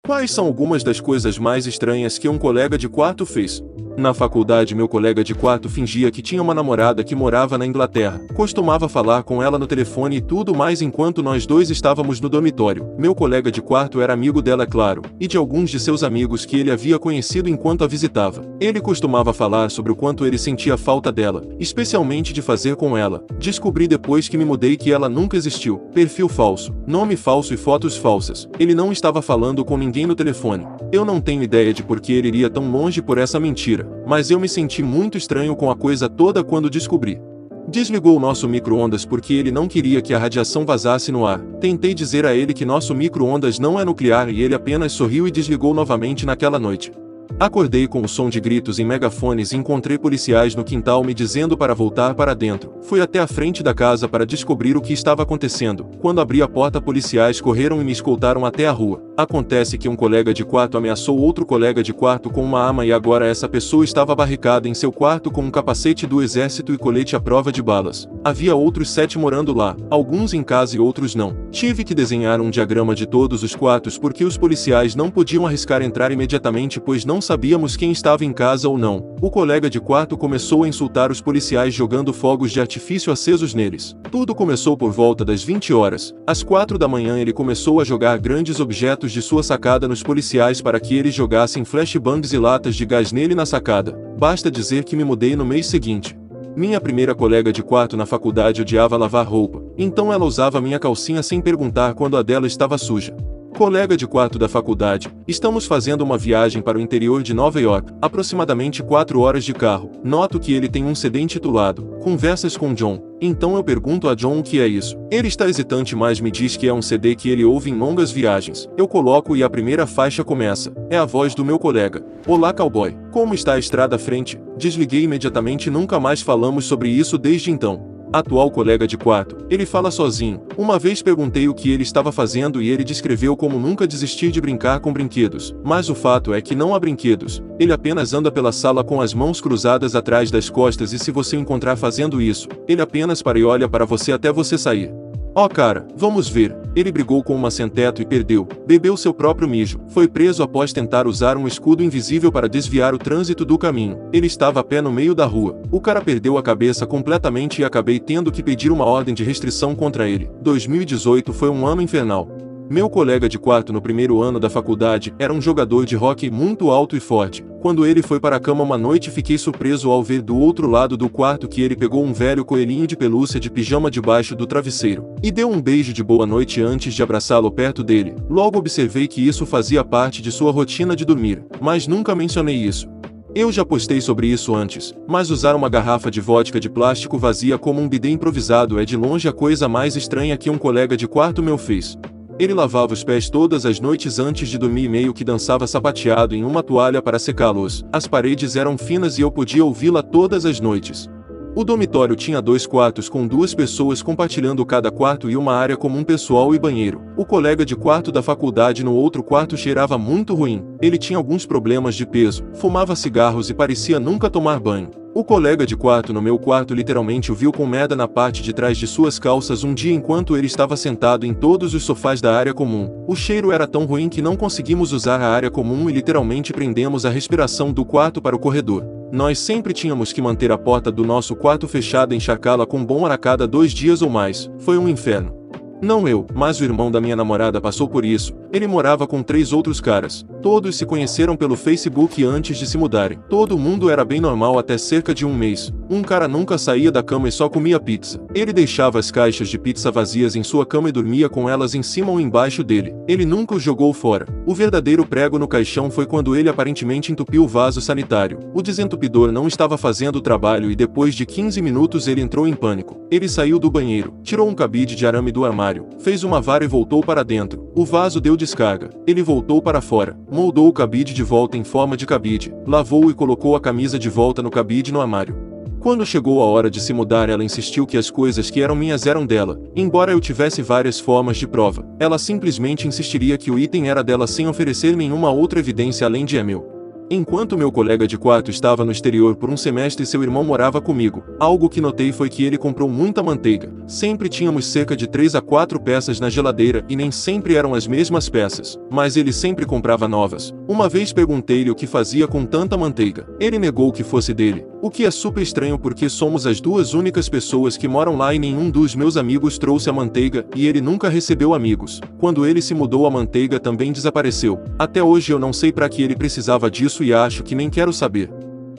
Quais são algumas das coisas mais estranhas que um colega de quarto fez? Na faculdade, meu colega de quarto fingia que tinha uma namorada que morava na Inglaterra. Costumava falar com ela no telefone e tudo mais enquanto nós dois estávamos no dormitório. Meu colega de quarto era amigo dela, claro, e de alguns de seus amigos que ele havia conhecido enquanto a visitava. Ele costumava falar sobre o quanto ele sentia falta dela, especialmente de fazer com ela. Descobri depois que me mudei que ela nunca existiu. Perfil falso, nome falso e fotos falsas. Ele não estava falando com ninguém no telefone. Eu não tenho ideia de por que ele iria tão longe por essa mentira, mas eu me senti muito estranho com a coisa toda quando descobri. Desligou o nosso micro-ondas porque ele não queria que a radiação vazasse no ar. Tentei dizer a ele que nosso micro-ondas não é nuclear e ele apenas sorriu e desligou novamente naquela noite. Acordei com o som de gritos em megafones e encontrei policiais no quintal me dizendo para voltar para dentro. Fui até a frente da casa para descobrir o que estava acontecendo. Quando abri a porta, policiais correram e me escoltaram até a rua. Acontece que um colega de quarto ameaçou outro colega de quarto com uma arma e agora essa pessoa estava barricada em seu quarto com um capacete do exército e colete à prova de balas. Havia outros 7 morando lá, alguns em casa e outros não. Tive que desenhar um diagrama de todos os quartos porque os policiais não podiam arriscar entrar imediatamente pois não sabíamos quem estava em casa ou não. O colega de quarto começou a insultar os policiais jogando fogos de artifício acesos neles. Tudo começou por volta das 20 horas. Às 4 da manhã ele começou a jogar grandes objetos de sua sacada nos policiais para que eles jogassem flashbangs e latas de gás nele na sacada. Basta dizer que me mudei no mês seguinte. Minha primeira colega de quarto na faculdade odiava lavar roupa, então ela usava minha calcinha sem perguntar quando a dela estava suja. Colega de quarto da faculdade, estamos fazendo uma viagem para o interior de Nova York, aproximadamente 4 horas de carro. Noto que ele tem um CD intitulado Conversas com John. Então eu pergunto a John o que é isso. Ele está hesitante, mas me diz que é um CD que ele ouve em longas viagens. Eu coloco e a primeira faixa começa. É a voz do meu colega. Olá, cowboy. Como está a estrada à frente? Desliguei imediatamente e nunca mais falamos sobre isso desde então. Atual colega de quarto, ele fala sozinho. Uma vez perguntei o que ele estava fazendo e ele descreveu como nunca desistir de brincar com brinquedos. Mas o fato é que não há brinquedos. Ele apenas anda pela sala com as mãos cruzadas atrás das costas e se você o encontrar fazendo isso, ele apenas para e olha para você até você sair. Ó cara, vamos ver. Ele brigou com uma sem-teto e perdeu. Bebeu seu próprio mijo. Foi preso após tentar usar um escudo invisível para desviar o trânsito do caminho. Ele estava a pé no meio da rua. O cara perdeu a cabeça completamente e acabei tendo que pedir uma ordem de restrição contra ele. 2018 foi um ano infernal. Meu colega de quarto no primeiro ano da faculdade era um jogador de hóquei muito alto e forte. Quando ele foi para a cama uma noite, fiquei surpreso ao ver do outro lado do quarto que ele pegou um velho coelhinho de pelúcia de pijama debaixo do travesseiro e deu um beijo de boa noite antes de abraçá-lo perto dele. Logo observei que isso fazia parte de sua rotina de dormir, mas nunca mencionei isso. Eu já postei sobre isso antes, mas usar uma garrafa de vodka de plástico vazia como um bidê improvisado é de longe a coisa mais estranha que um colega de quarto meu fez. Ele lavava os pés todas as noites antes de dormir e meio que dançava sapateado em uma toalha para secá-los. As paredes eram finas e eu podia ouvi-la todas as noites. O dormitório tinha 2 quartos com 2 pessoas compartilhando cada quarto e uma área comum pessoal e banheiro. O colega de quarto da faculdade no outro quarto cheirava muito ruim. Ele tinha alguns problemas de peso, fumava cigarros e parecia nunca tomar banho. O colega de quarto no meu quarto literalmente o viu com merda na parte de trás de suas calças um dia enquanto ele estava sentado em todos os sofás da área comum. O cheiro era tão ruim que não conseguimos usar a área comum e literalmente prendemos a respiração do quarto para o corredor. Nós sempre tínhamos que manter a porta do nosso quarto fechada e encharcá-la com bom ar a cada 2 dias ou mais. Foi um inferno. Não eu, mas o irmão da minha namorada passou por isso. Ele morava com 3 outros caras. Todos se conheceram pelo Facebook antes de se mudarem. Todo mundo era bem normal até cerca de um mês. Um cara nunca saía da cama e só comia pizza. Ele deixava as caixas de pizza vazias em sua cama e dormia com elas em cima ou embaixo dele. Ele nunca os jogou fora. O verdadeiro prego no caixão foi quando ele aparentemente entupiu o vaso sanitário. O desentupidor não estava fazendo o trabalho e depois de 15 minutos ele entrou em pânico. Ele saiu do banheiro, tirou um cabide de arame do armário, fez uma vara e voltou para dentro. O vaso deu descarga. Ele voltou para fora, moldou o cabide de volta em forma de cabide, lavou e colocou a camisa de volta no cabide no armário. Quando chegou a hora de se mudar, ela insistiu que as coisas que eram minhas eram dela, embora eu tivesse várias formas de prova. Ela simplesmente insistiria que o item era dela sem oferecer nenhuma outra evidência além de é meu. Enquanto meu colega de quarto estava no exterior por um semestre, seu irmão morava comigo. Algo que notei foi que ele comprou muita manteiga. Sempre tínhamos cerca de 3 a 4 peças na geladeira e nem sempre eram as mesmas peças, mas ele sempre comprava novas. Uma vez perguntei-lhe o que fazia com tanta manteiga. Ele negou que fosse dele, o que é super estranho porque somos as duas únicas pessoas que moram lá e nenhum dos meus amigos trouxe a manteiga e ele nunca recebeu amigos. Quando ele se mudou, a manteiga também desapareceu. Até hoje eu não sei para que ele precisava disso e acho que nem quero saber.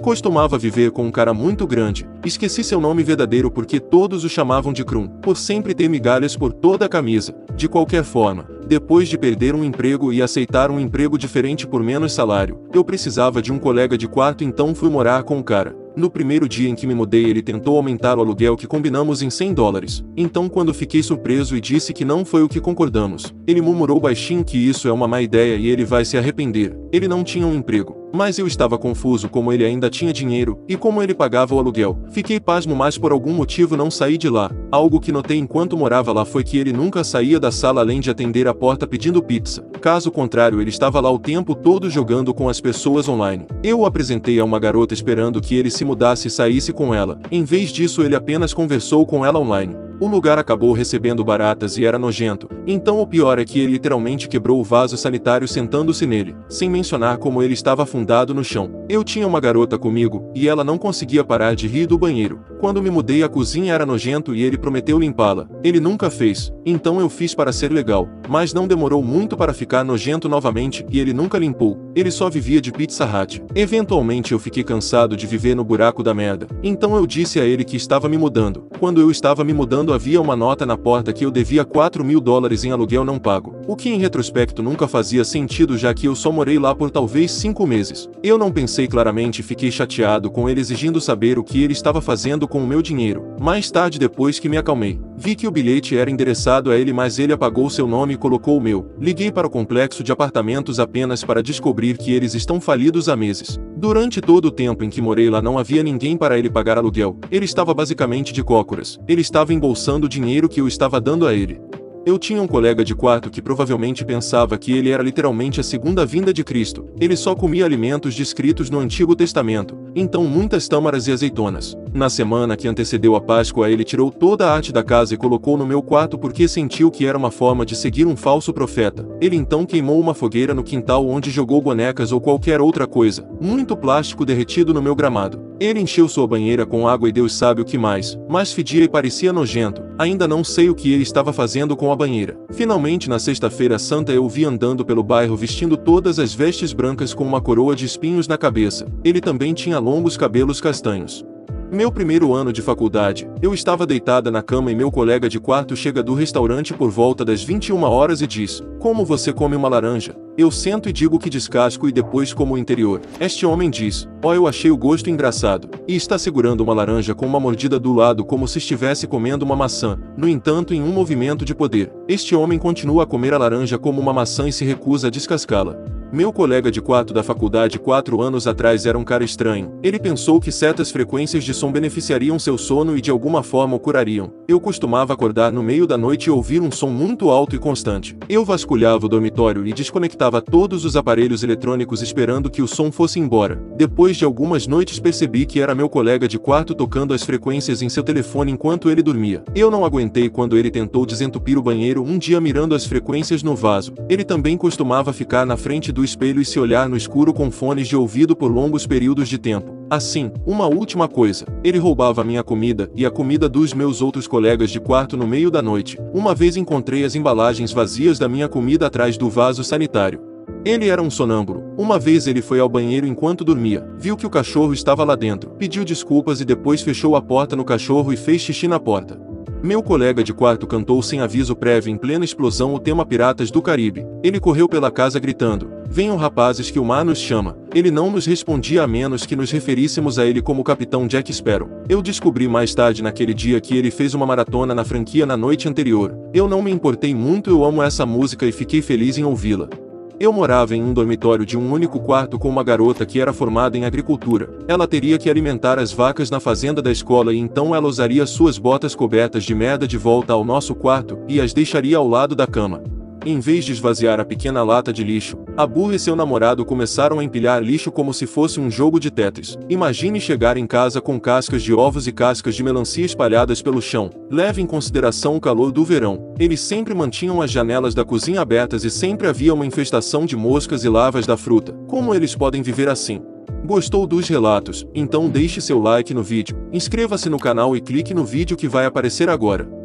Costumava viver com um cara muito grande, esqueci seu nome verdadeiro porque todos o chamavam de Krum, por sempre ter migalhas por toda a camisa. De qualquer forma, depois de perder um emprego e aceitar um emprego diferente por menos salário, eu precisava de um colega de quarto, então fui morar com o cara. No primeiro dia em que me mudei, ele tentou aumentar o aluguel que combinamos em $100. Então, quando fiquei surpreso e disse que não foi o que concordamos, ele murmurou baixinho que isso é uma má ideia e ele vai se arrepender. Ele não tinha um emprego, mas eu estava confuso como ele ainda tinha dinheiro e como ele pagava o aluguel. Fiquei pasmo, mas por algum motivo não saí de lá. Algo que notei enquanto morava lá foi que ele nunca saía da sala além de atender a porta pedindo pizza. Caso contrário, ele estava lá o tempo todo jogando com as pessoas online. Eu o apresentei a uma garota esperando que ele se mudasse e saísse com ela. Em vez disso, ele apenas conversou com ela online. O lugar acabou recebendo baratas e era nojento, então o pior é que ele literalmente quebrou o vaso sanitário sentando-se nele, sem mencionar como ele estava afundado no chão. Eu tinha uma garota comigo, e ela não conseguia parar de rir do banheiro. Quando me mudei, a cozinha era nojento e ele prometeu limpá-la. Ele nunca fez, então eu fiz para ser legal, mas não demorou muito para ficar nojento novamente e ele nunca limpou. Ele só vivia de Pizza Hut. Eventualmente eu fiquei cansado de viver no buraco da merda, então eu disse a ele que estava me mudando. Quando eu estava me mudando, havia uma nota na porta que eu devia $4.000 em aluguel não pago, o que em retrospecto nunca fazia sentido já que eu só morei lá por talvez 5 meses. Eu não pensei claramente e fiquei chateado com ele exigindo saber o que ele estava fazendo com o meu dinheiro. Mais tarde, depois que me acalmei, vi que o bilhete era endereçado a ele, mas ele apagou seu nome e colocou o meu. Liguei para o complexo de apartamentos apenas para descobrir que eles estão falidos há meses. Durante todo o tempo em que morei lá não havia ninguém para ele pagar aluguel. Ele estava basicamente de cócoras. Ele estava embolsando o dinheiro que eu estava dando a ele. Eu tinha um colega de quarto que provavelmente pensava que ele era literalmente a segunda vinda de Cristo. Ele só comia alimentos descritos no Antigo Testamento, então muitas tâmaras e azeitonas. Na semana que antecedeu a Páscoa, ele tirou toda a arte da casa e colocou no meu quarto porque sentiu que era uma forma de seguir um falso profeta. Ele então queimou uma fogueira no quintal onde jogou bonecas ou qualquer outra coisa, muito plástico derretido no meu gramado. Ele encheu sua banheira com água e Deus sabe o que mais, mas fedia e parecia nojento. Ainda não sei o que ele estava fazendo com a banheira. Finalmente, na sexta-feira santa, eu o vi andando pelo bairro vestindo todas as vestes brancas com uma coroa de espinhos na cabeça. Ele também tinha longos cabelos castanhos. Meu primeiro ano de faculdade, eu estava deitada na cama e meu colega de quarto chega do restaurante por volta das 21 horas e diz: "Como você come uma laranja?" Eu sento e digo que descasco e depois como o interior. Este homem diz: "Oh, eu achei o gosto engraçado." E está segurando uma laranja com uma mordida do lado como se estivesse comendo uma maçã. No entanto, em um movimento de poder, este homem continua a comer a laranja como uma maçã e se recusa a descascá-la. Meu colega de quarto da faculdade 4 anos atrás era um cara estranho. Ele pensou que certas frequências de som beneficiariam seu sono e de alguma forma o curariam. Eu costumava acordar no meio da noite e ouvir um som muito alto e constante. Eu vasculhava o dormitório e desconectava todos os aparelhos eletrônicos esperando que o som fosse embora. Depois de algumas noites percebi que era meu colega de quarto tocando as frequências em seu telefone enquanto ele dormia. Eu não aguentei quando ele tentou desentupir o banheiro um dia mirando as frequências no vaso. Ele também costumava ficar na frente do espelho e se olhar no escuro com fones de ouvido por longos períodos de tempo. Assim, uma última coisa, ele roubava minha comida e a comida dos meus outros colegas de quarto no meio da noite. Uma vez encontrei as embalagens vazias da minha comida atrás do vaso sanitário. Ele era um sonâmbulo. Uma vez ele foi ao banheiro enquanto dormia, viu que o cachorro estava lá dentro, pediu desculpas e depois fechou a porta no cachorro e fez xixi na porta. Meu colega de quarto cantou sem aviso prévio em plena explosão o tema Piratas do Caribe. Ele correu pela casa gritando: "Venham rapazes que o mar nos chama." Ele não nos respondia a menos que nos referíssemos a ele como Capitão Jack Sparrow. Eu descobri mais tarde naquele dia que ele fez uma maratona na franquia na noite anterior. Eu não me importei muito, eu amo essa música e fiquei feliz em ouvi-la. Eu morava em um dormitório de um único quarto com uma garota que era formada em agricultura. Ela teria que alimentar as vacas na fazenda da escola e então ela usaria suas botas cobertas de merda de volta ao nosso quarto e as deixaria ao lado da cama. Em vez de esvaziar a pequena lata de lixo, a burra e seu namorado começaram a empilhar lixo como se fosse um jogo de Tetris. Imagine chegar em casa com cascas de ovos e cascas de melancia espalhadas pelo chão. Leve em consideração o calor do verão. Eles sempre mantinham as janelas da cozinha abertas e sempre havia uma infestação de moscas e larvas da fruta. Como eles podem viver assim? Gostou dos relatos? Então deixe seu like no vídeo, inscreva-se no canal e clique no vídeo que vai aparecer agora.